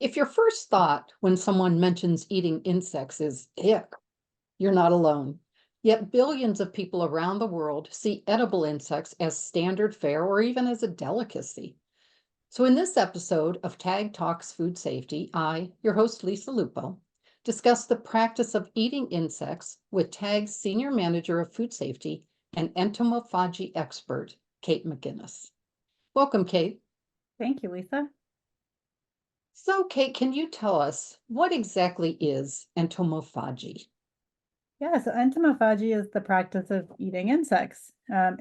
If your first thought when someone mentions eating insects is ick, you're not alone. Yet billions of people around the world see edible insects as standard fare or even as a delicacy. So, in this episode of Tag Talks Food Safety, I, your host Lisa Lupo, discuss the practice of eating insects with Tag's Senior Manager of Food Safety and entomophagy expert, Kate McInnes. Welcome, Kate. Thank you, Lisa. So, Kate, can you tell us what exactly is entomophagy? Yeah, so entomophagy is the practice of eating insects.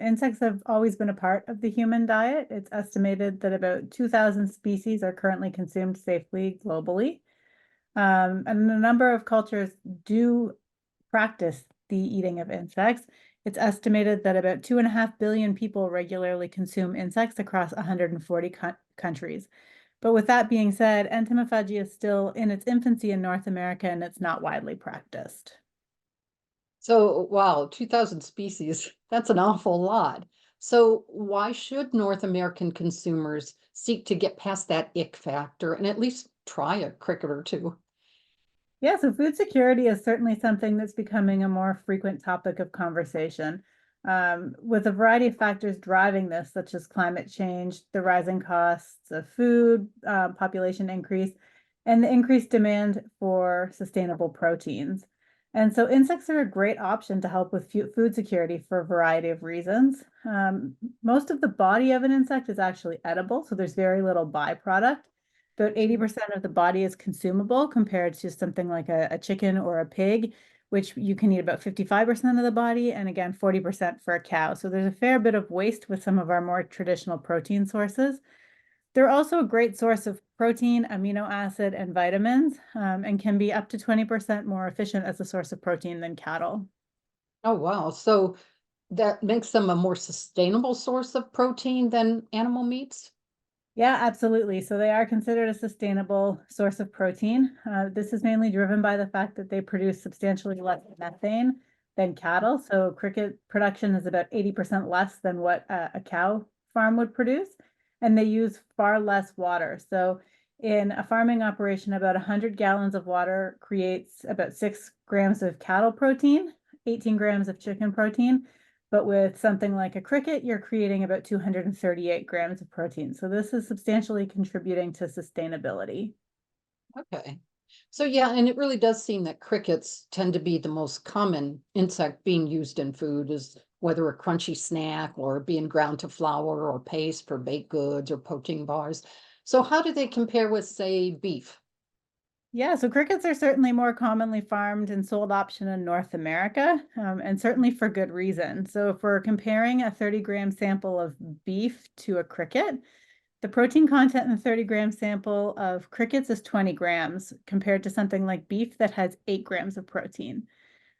Insects have always been a part of the human diet. It's estimated that about 2,000 species are currently consumed safely globally. And a number of cultures do practice the eating of insects. It's estimated that about 2.5 billion people regularly consume insects across 140 countries. But with that being said, entomophagy is still in its infancy in North America and it's not widely practiced. So, wow, 2,000 species, that's an awful lot. So, why should North American consumers seek to get past that ick factor and at least try a cricket or two? Yeah, so food security is certainly something that's becoming a more frequent topic of conversation, with a variety of factors driving this, such as climate change, the rising costs of food, population increase, and the increased demand for sustainable proteins. And so insects are a great option to help with food security for a variety of reasons. Most of the body of an insect is actually edible, so there's very little byproduct. About 80% of the body is consumable compared to something like a chicken or a pig, which you can eat about 55% of the body, and again, 40% for a cow. So there's a fair bit of waste with some of our more traditional protein sources. They're also a great source of protein, amino acid, and vitamins, and can be up to 20% more efficient as a source of protein than cattle. Oh, wow. So, that makes them a more sustainable source of protein than animal meats? Yeah, absolutely. So they are considered a sustainable source of protein. This is mainly driven by the fact that they produce substantially less methane than cattle. So cricket production is about 80% less than what a cow farm would produce, and they use far less water. So in a farming operation, about 100 gallons of water creates about 6 grams of cattle protein, 18 grams of chicken protein, but with something like a cricket, you're creating about 238 grams of protein. So this is substantially contributing to sustainability. Okay. So, yeah, and it really does seem that crickets tend to be the most common insect being used in food, is whether a crunchy snack or being ground to flour or paste for baked goods or protein bars. So, how do they compare with, say, beef? Yeah, so crickets are certainly more commonly farmed and sold option in North America, and certainly for good reason. So if we're comparing a 30-gram sample of beef to a cricket, the protein content in the 30-gram sample of crickets is 20 grams compared to something like beef that has 8 grams of protein.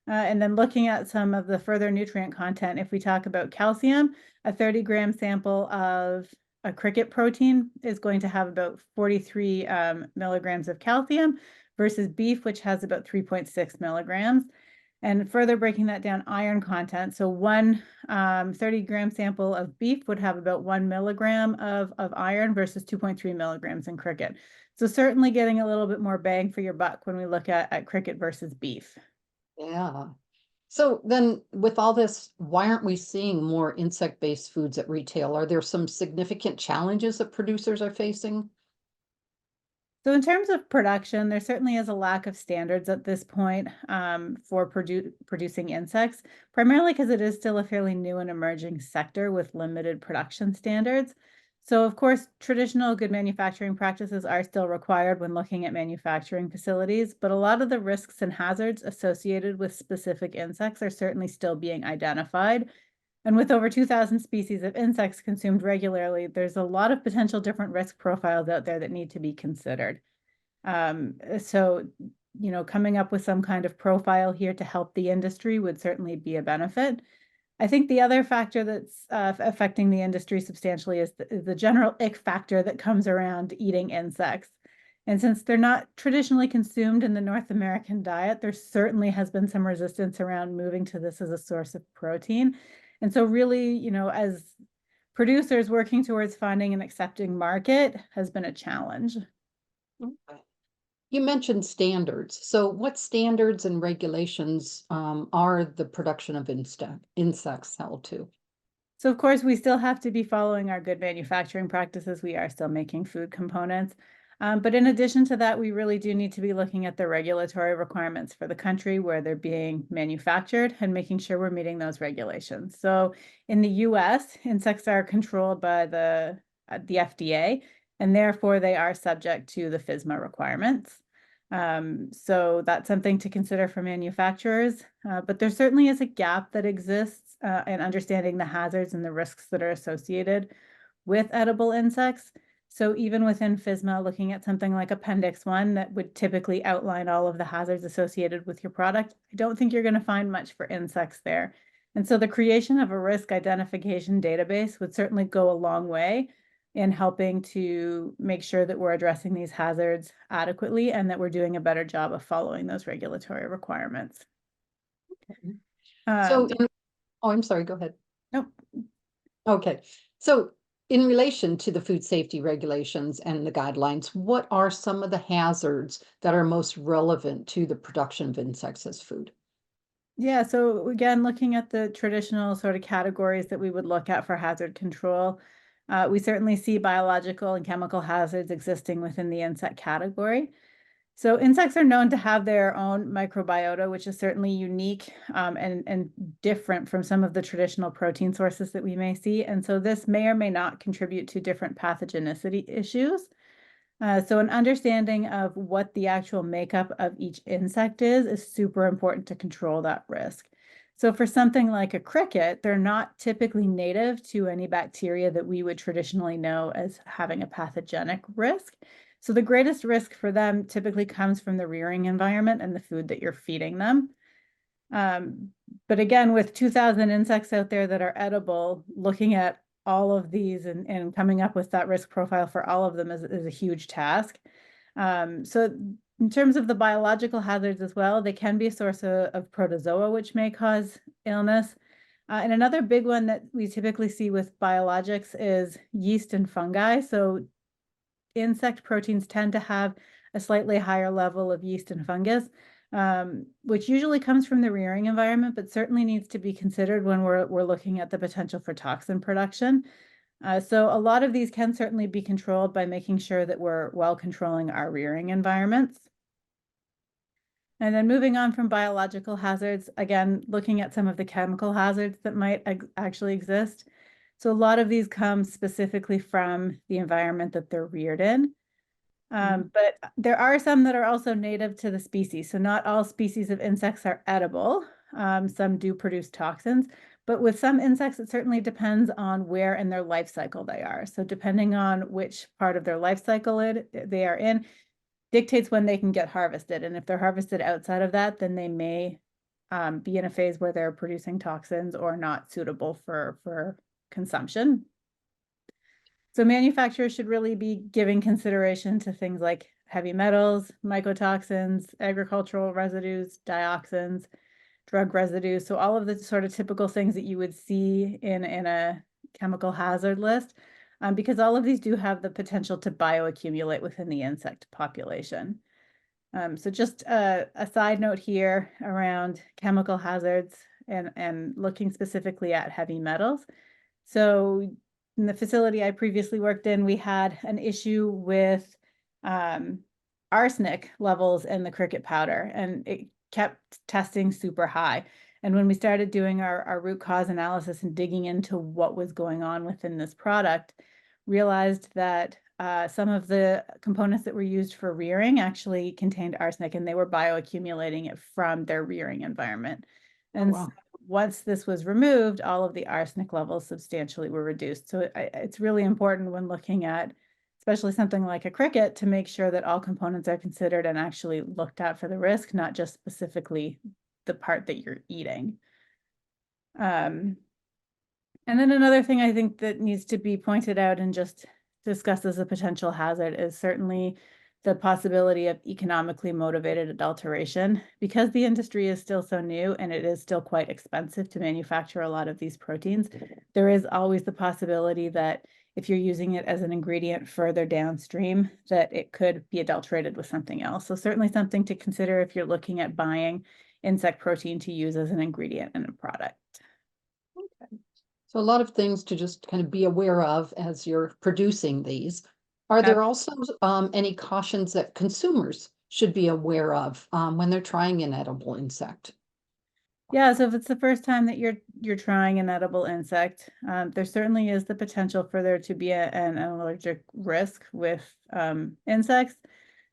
And then looking at some of the further nutrient content, if we talk about calcium, a 30-gram sample of a cricket protein is going to have about 43 milligrams of calcium versus beef, which has about 3.6 milligrams. And further breaking that down, iron content. So one 30-gram sample of beef would have about 1 milligram of iron versus 2.3 milligrams in cricket. So certainly getting a little bit more bang for your buck when we look at cricket versus beef. Yeah. So then with all this, why aren't we seeing more insect-based foods at retail? Are there some significant challenges that producers are facing? So in terms of production, there certainly is a lack of standards at this point for producing insects, primarily because it is still a fairly new and emerging sector with limited production standards. So of course, traditional good manufacturing practices are still required when looking at manufacturing facilities, but a lot of the risks and hazards associated with specific insects are certainly still being identified. And with over 2,000 species of insects consumed regularly, there's a lot of potential different risk profiles out there that need to be considered. So, coming up with some kind of profile here to help the industry would certainly be a benefit. I think the other factor that's affecting the industry substantially is the general ick factor that comes around eating insects. And since they're not traditionally consumed in the North American diet, there certainly has been some resistance around moving to this as a source of protein. And so really, as producers working towards finding an accepting market has been a challenge. Okay. You mentioned standards. So what standards and regulations are the production of insects held to? So of course, we still have to be following our good manufacturing practices. We are still making food components. But in addition to that, we really do need to be looking at the regulatory requirements for the country where they're being manufactured and making sure we're meeting those regulations. So in the US, insects are controlled by the FDA, and therefore they are subject to the FSMA requirements. So that's something to consider for manufacturers, but there certainly is a gap that exists in understanding the hazards and the risks that are associated with edible insects. So even within FSMA, looking at something like Appendix 1 that would typically outline all of the hazards associated with your product, I don't think you're going to find much for insects there. And so the creation of a risk identification database would certainly go a long way in helping to make sure that we're addressing these hazards adequately and that we're doing a better job of following those regulatory requirements. Okay. So, Um, oh, I'm sorry, go ahead. nope. Okay. So, in relation to the food safety regulations and the guidelines, what are some of the hazards that are most relevant to the production of insects as food? Yeah, so again, looking at the traditional sort of categories that we would look at for hazard control, we certainly see biological and chemical hazards existing within the insect category. So insects are known to have their own microbiota, which is certainly unique and different from some of the traditional protein sources that we may see. And so this may or may not contribute to different pathogenicity issues. So an understanding of what the actual makeup of each insect is super important to control that risk. So for something like a cricket, they're not typically native to any bacteria that we would traditionally know as having a pathogenic risk. So the greatest risk for them typically comes from the rearing environment and the food that you're feeding them. Um, but again, with 2,000 insects out there that are edible, looking at all of these and coming up with that risk profile for all of them is a huge task. So in terms of the biological hazards as well, they can be a source of protozoa, which may cause illness. And another big one that we typically see with biologics is yeast and fungi. So insect proteins tend to have a slightly higher level of yeast and fungus, which usually comes from the rearing environment, but certainly needs to be considered when we're looking at the potential for toxin production. So a lot of these can certainly be controlled by making sure that we're well controlling our rearing environments. And then moving on from biological hazards, again, looking at some of the chemical hazards that might actually exist. So a lot of these come specifically from the environment that they're reared in. But there are some that are also native to the species. So not all species of insects are edible. Some do produce toxins, but with some insects, it certainly depends on where in their life cycle they are. So depending on which part of their life cycle they are in, dictates when they can get harvested. And if they're harvested outside of that, then they may be in a phase where they're producing toxins or not suitable for consumption. So manufacturers should really be giving consideration to things like heavy metals, mycotoxins, agricultural residues, dioxins, drug residues. So all of the sort of typical things that you would see in a chemical hazard list, because all of these do have the potential to bioaccumulate within the insect population. So just a side note here around chemical hazards and looking specifically at heavy metals. So in the facility I previously worked in, we had an issue with arsenic levels in the cricket powder, and it kept testing super high. And when we started doing our root cause analysis and digging into what was going on within this product, realized that some of the components that were used for rearing actually contained arsenic, and they were bioaccumulating it from their rearing environment. Oh, And wow. once this was removed, all of the arsenic levels substantially were reduced. So it's really important when looking at, especially something like a cricket, to make sure that all components are considered and actually looked at for the risk, not just specifically the part that you're eating. And then another thing I think that needs to be pointed out and just discussed as a potential hazard is certainly the possibility of economically motivated adulteration. Because the industry is still so new and it is still quite expensive to manufacture a lot of these proteins, there is always the possibility that if you're using it as an ingredient further downstream, that it could be adulterated with something else. So certainly something to consider if you're looking at buying insect protein to use as an ingredient in a product. Okay. So a lot of things to just kind of be aware of as you're producing these. Are there also any cautions that consumers should be aware of when they're trying an edible insect? Yeah, so if it's the first time that you're trying an edible insect, there certainly is the potential for there to be an allergic risk with insects.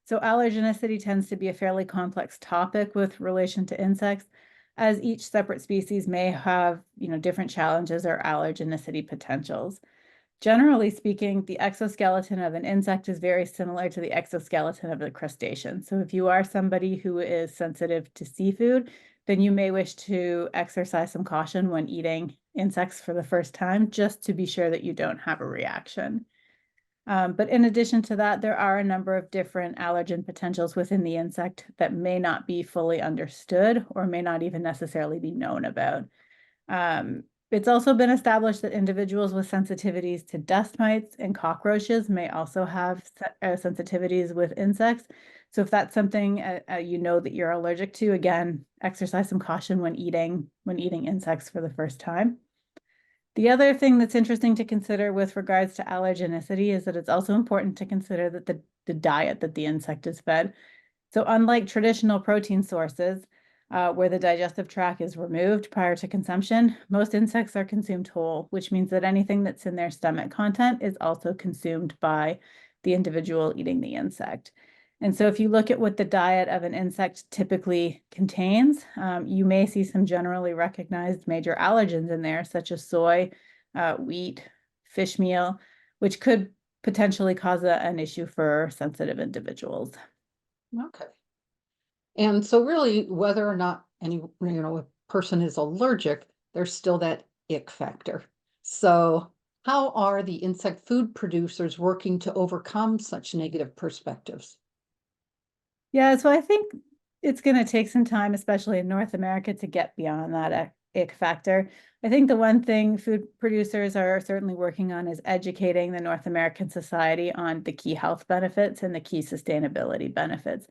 So allergenicity tends to be a fairly complex topic with relation to insects, as each separate species may have, different challenges or allergenicity potentials. Generally speaking, the exoskeleton of an insect is very similar to the exoskeleton of a crustacean. So if you are somebody who is sensitive to seafood, then you may wish to exercise some caution when eating insects for the first time, just to be sure that you don't have a reaction. But in addition to that, there are a number of different allergen potentials within the insect that may not be fully understood or may not even necessarily be known about. It's also been established that individuals with sensitivities to dust mites and cockroaches may also have sensitivities with insects. So if that's something that you're allergic to, again, exercise some caution when eating insects for the first time. The other thing that's interesting to consider with regards to allergenicity is that it's also important to consider that the diet that the insect is fed. So unlike traditional protein sources, where the digestive tract is removed prior to consumption, most insects are consumed whole, which means that anything that's in their stomach content is also consumed by the individual eating the insect. And so if you look at what the diet of an insect typically contains, you may see some generally recognized major allergens in there, such as soy, wheat, fish meal, which could potentially cause an issue for sensitive individuals. Okay. And so really, whether or not a person is allergic, there's still that ick factor. So how are the insect food producers working to overcome such negative perspectives? Yeah, so I think it's going to take some time, especially in North America, to get beyond that ick factor. I think the one thing food producers are certainly working on is educating the North American society on the key health benefits and the key sustainability benefits.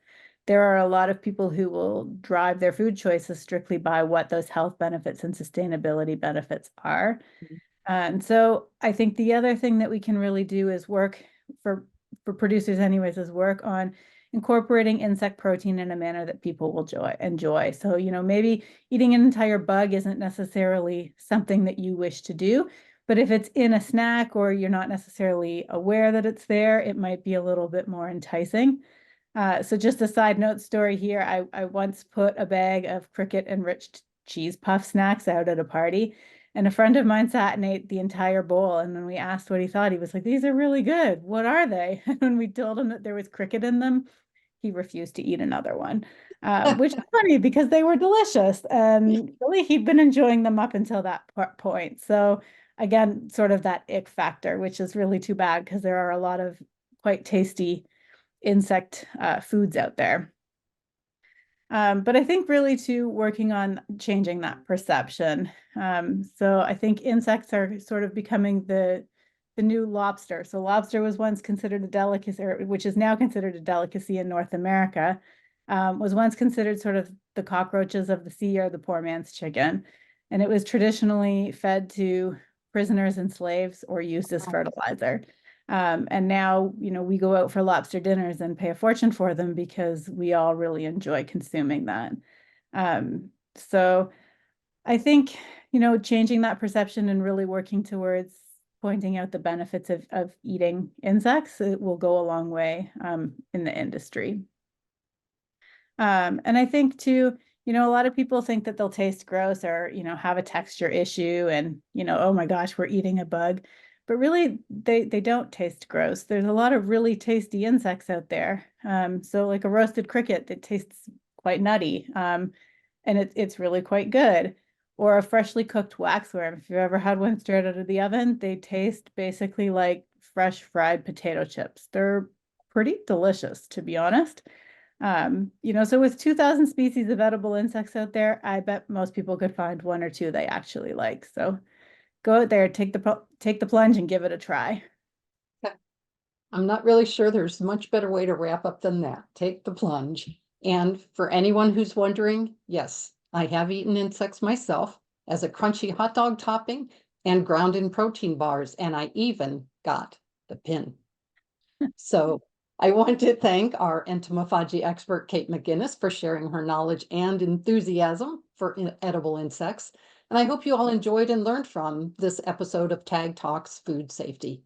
There are a lot of people who will drive their food choices strictly by what those health benefits and sustainability benefits are. And so I think the other thing that we can really do is work for producers anyways, is work on incorporating insect protein in a manner that people will enjoy. So, maybe eating an entire bug isn't necessarily something that you wish to do, but if it's in a snack or you're not necessarily aware that it's there, it might be a little bit more enticing. So just a side note story here. I once put a bag of cricket enriched cheese puff snacks out at a party, and a friend of mine sat and ate the entire bowl. And when we asked what he thought, he was like, "These are really good. What are they?" And when we told him that there was cricket in them, he refused to eat another one, which is funny because they were delicious. And really, he'd been enjoying them up until that point. So again, sort of that ick factor, which is really too bad because there are a lot of quite tasty insect foods out there. But I think really too working on changing that perception. So I think insects are sort of becoming the new lobster. So lobster was once considered a delicacy, which is now considered a delicacy in North America, was once considered sort of the cockroaches of the sea or the poor man's chicken. And it was traditionally fed to prisoners and slaves or used as fertilizer. And now, we go out for lobster dinners and pay a fortune for them because we all really enjoy consuming that. So I think, changing that perception and really working towards pointing out the benefits of eating insects, it will go a long way in the industry. And I think too, a lot of people think that they'll taste gross or, have a texture issue and, oh my gosh, we're eating a bug. But really, they don't taste gross. There's a lot of really tasty insects out there. So like a roasted cricket that tastes quite nutty, and it's really quite good. Or a freshly cooked waxworm. If you've ever had one straight out of the oven, they taste basically like fresh fried potato chips. They're pretty delicious, to be honest. So with 2,000 species of edible insects out there, I bet most people could find one or two they actually like. So go out there, take the plunge and give it a try. I'm not really sure there's much better way to wrap up than that. Take the plunge. And for anyone who's wondering, yes, I have eaten insects myself as a crunchy hot dog topping and ground in protein bars, and I even got the pin. So I want to thank our entomophagy expert, Kate McInnes, for sharing her knowledge and enthusiasm for edible insects. And I hope you all enjoyed and learned from this episode of Tag Talks Food Safety.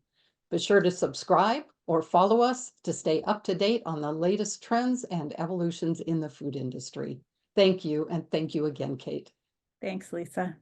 Be sure to subscribe or follow us to stay up to date on the latest trends and evolutions in the food industry. Thank you, and thank you again, Kate. Thanks, Lisa.